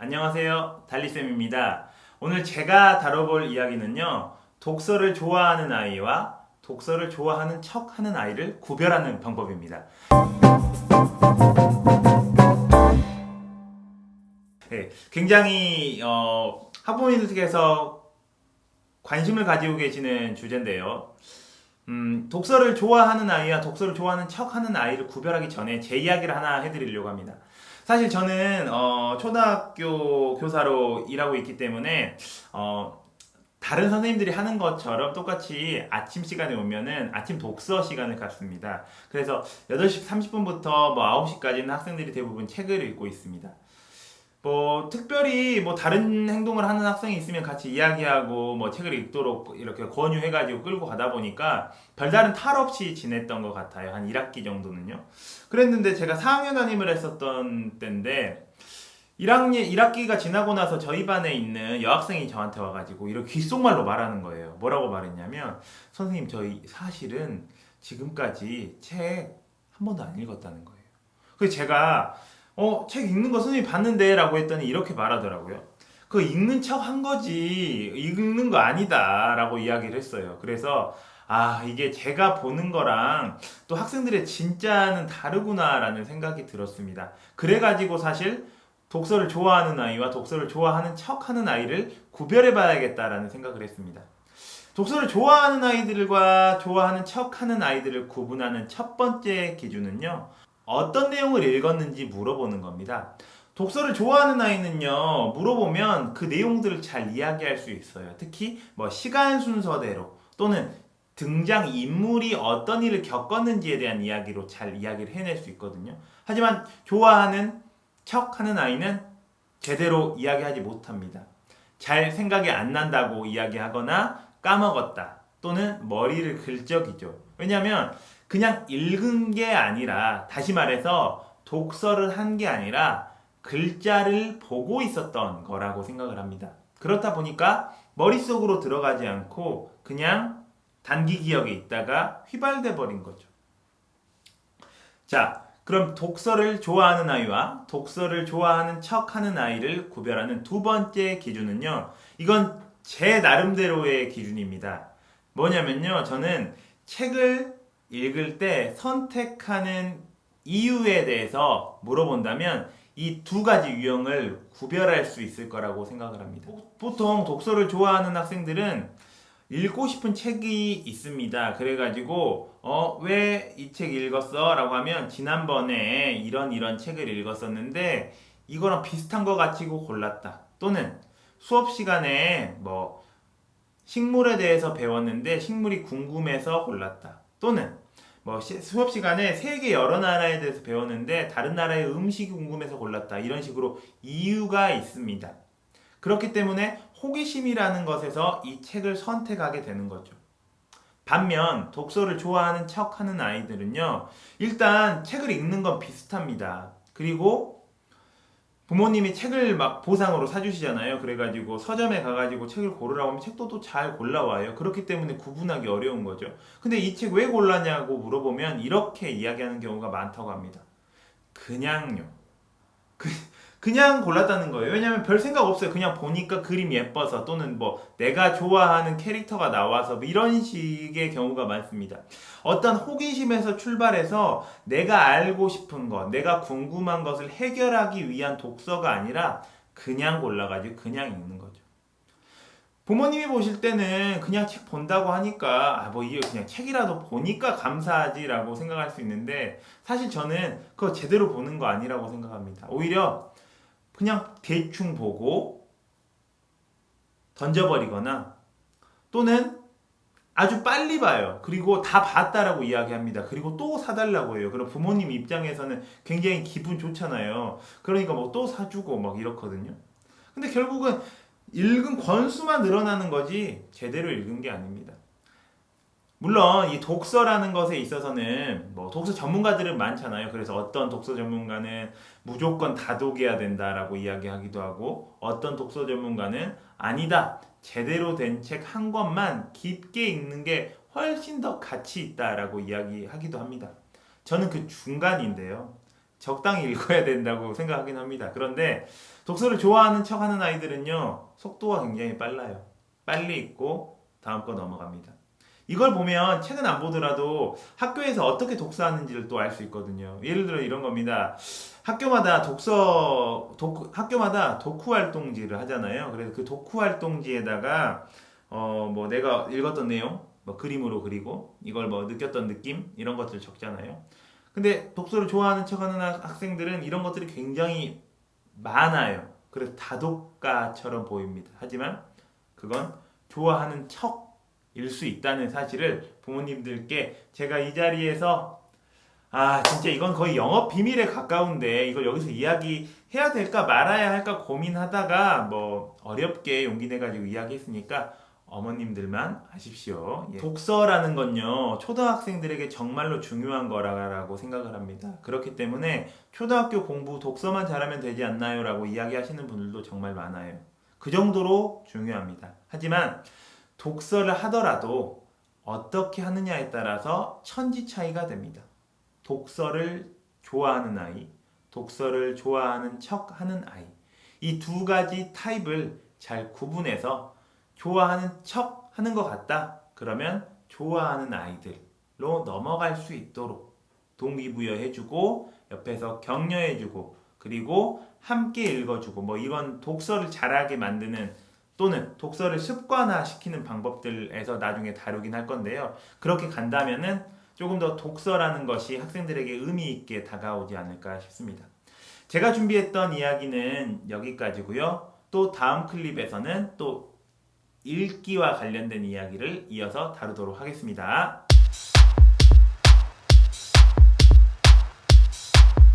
안녕하세요. 달리쌤입니다. 오늘 제가 다뤄볼 이야기는요. 독서를 좋아하는 아이와 독서를 좋아하는 척 하는 아이를 구별하는 방법입니다. 네, 굉장히 학부모님들께서 관심을 가지고 계시는 주제인데요. 독서를 좋아하는 아이와 독서를 좋아하는 척 하는 아이를 구별하기 전에 제 이야기를 하나 해드리려고 합니다. 사실 저는 초등학교 교사로 일하고 있기 때문에 다른 선생님들이 하는 것처럼 똑같이 아침 시간에 오면은 아침 독서 시간을 갖습니다. 그래서 8시 30분부터 9시까지는 학생들이 대부분 책을 읽고 있습니다. 특별히 다른 행동을 하는 학생이 있으면 같이 이야기하고 책을 읽도록 이렇게 권유해가지고 끌고 가다 보니까 별다른 탈 없이 지냈던 것 같아요. 한 1학기 정도는요. 그랬는데 제가 4학년 담임을 했었던 때인데 1학기가 지나고 나서 저희 반에 있는 여학생이 저한테 와가지고 이렇게 귓속말로 말하는 거예요. 뭐라고 말했냐면, 선생님, 저희 사실은 지금까지 책 한 번도 안 읽었다는 거예요. 그래서 제가 책 읽는 거 선생님이 봤는데 라고 했더니 이렇게 말하더라고요. 그거 읽는 척 한 거지 읽는 거 아니다 라고 이야기를 했어요. 그래서 이게 제가 보는 거랑 또 학생들의 진짜는 다르구나 라는 생각이 들었습니다. 그래가지고 사실 독서를 좋아하는 아이와 독서를 좋아하는 척 하는 아이를 구별해 봐야겠다라는 생각을 했습니다. 독서를 좋아하는 아이들과 좋아하는 척 하는 아이들을 구분하는 첫 번째 기준은요, 어떤 내용을 읽었는지 물어보는 겁니다. 독서를 좋아하는 아이는요, 물어보면 그 내용들을 잘 이야기할 수 있어요. 특히 시간 순서대로 또는 등장 인물이 어떤 일을 겪었는지에 대한 이야기로 잘 이야기를 해낼 수 있거든요. 하지만 좋아하는 척 하는 아이는 제대로 이야기하지 못합니다. 잘 생각이 안 난다고 이야기하거나 까먹었다 또는 머리를 긁적이죠. 왜냐하면 그냥 읽은 게 아니라, 다시 말해서 독서를 한 게 아니라 글자를 보고 있었던 거라고 생각을 합니다. 그렇다 보니까 머릿속으로 들어가지 않고 그냥 단기 기억에 있다가 휘발돼 버린 거죠. 자, 그럼 독서를 좋아하는 아이와 독서를 좋아하는 척 하는 아이를 구별하는 두 번째 기준은요, 이건 제 나름대로의 기준입니다. 뭐냐면요, 저는 책을 읽을 때 선택하는 이유에 대해서 물어본다면 이 두 가지 유형을 구별할 수 있을 거라고 생각을 합니다. 보통 독서를 좋아하는 학생들은 읽고 싶은 책이 있습니다. 그래가지고 왜 이 책 읽었어? 라고 하면, 지난번에 이런 책을 읽었었는데 이거랑 비슷한 거 가지고 골랐다. 또는 수업 시간에 식물에 대해서 배웠는데 식물이 궁금해서 골랐다. 또는 수업 시간에 세계 여러 나라에 대해서 배웠는데 다른 나라의 음식이 궁금해서 골랐다. 이런 식으로 이유가 있습니다. 그렇기 때문에 호기심이라는 것에서 이 책을 선택하게 되는 거죠. 반면 독서를 좋아하는 척 하는 아이들은요, 일단 책을 읽는 건 비슷합니다. 그리고 부모님이 책을 보상으로 사주시잖아요. 그래가지고 서점에 가가지고 책을 고르라고 하면 책도 또 잘 골라와요. 그렇기 때문에 구분하기 어려운 거죠. 근데 이 책 왜 골랐냐고 물어보면 이렇게 이야기하는 경우가 많다고 합니다. 그냥요. 그냥 골랐다는 거예요. 왜냐면 별 생각 없어요. 그냥 보니까 그림 예뻐서, 또는 내가 좋아하는 캐릭터가 나와서 이런 식의 경우가 많습니다. 어떤 호기심에서 출발해서 내가 알고 싶은 것, 내가 궁금한 것을 해결하기 위한 독서가 아니라 그냥 골라가지고 그냥 읽는 거죠. 부모님이 보실 때는 그냥 책 본다고 하니까 이게 그냥 책이라도 보니까 감사하지라고 생각할 수 있는데, 사실 저는 그거 제대로 보는 거 아니라고 생각합니다. 오히려 그냥 대충 보고 던져버리거나, 또는 아주 빨리 봐요. 그리고 다 봤다라고 이야기합니다. 그리고 또 사달라고 해요. 그럼 부모님 입장에서는 굉장히 기분 좋잖아요. 그러니까 또 사주고 이렇거든요. 근데 결국은 읽은 권수만 늘어나는 거지 제대로 읽은 게 아닙니다. 물론 이 독서라는 것에 있어서는 독서 전문가들은 많잖아요. 그래서 어떤 독서 전문가는 무조건 다독여야 된다라고 이야기하기도 하고, 어떤 독서 전문가는 아니다, 제대로 된 책 한 권만 깊게 읽는 게 훨씬 더 가치 있다라고 이야기하기도 합니다. 저는 그 중간인데요, 적당히 읽어야 된다고 생각하긴 합니다. 그런데 독서를 좋아하는 척 하는 아이들은요, 속도가 굉장히 빨라요. 빨리 읽고 다음 거 넘어갑니다. 이걸 보면 책은 안 보더라도 학교에서 어떻게 독서하는지를 또 알 수 있거든요. 예를 들어 이런 겁니다. 학교마다 학교마다 독후 활동지를 하잖아요. 그래서 그 독후 활동지에다가 뭐 내가 읽었던 내용, 뭐 그림으로 그리고 이걸 뭐 느꼈던 느낌 이런 것들을 적잖아요. 근데 독서를 좋아하는 척하는 학생들은 이런 것들이 굉장히 많아요. 그래서 다독가처럼 보입니다. 하지만 그건 좋아하는 척일 수 있다는 사실을 부모님들께 제가 이 자리에서 진짜 이건 거의 영업 비밀에 가까운데 이걸 여기서 이야기해야 될까 말아야 할까 고민하다가 뭐 어렵게 용기 내가지고 이야기했으니까 어머님들만 아십시오. 예. 독서라는 건요, 초등학생들에게 정말로 중요한 거라고 생각을 합니다. 그렇기 때문에 초등학교 공부 독서만 잘하면 되지 않나요? 라고 이야기하시는 분들도 정말 많아요. 그 정도로 중요합니다. 하지만 독서를 하더라도 어떻게 하느냐에 따라서 천지 차이가 됩니다. 독서를 좋아하는 아이, 독서를 좋아하는 척 하는 아이. 이 두 가지 타입을 잘 구분해서 좋아하는 척 하는 것 같다. 그러면 좋아하는 아이들로 넘어갈 수 있도록 동기부여해주고 옆에서 격려해주고 그리고 함께 읽어주고 뭐 이런 독서를 잘하게 만드는 또는 독서를 습관화시키는 방법들에서 나중에 다루긴 할 건데요. 그렇게 간다면은 조금 더 독서라는 것이 학생들에게 의미 있게 다가오지 않을까 싶습니다. 제가 준비했던 이야기는 여기까지고요. 또 다음 클립에서는 또 읽기와 관련된 이야기를 이어서 다루도록 하겠습니다.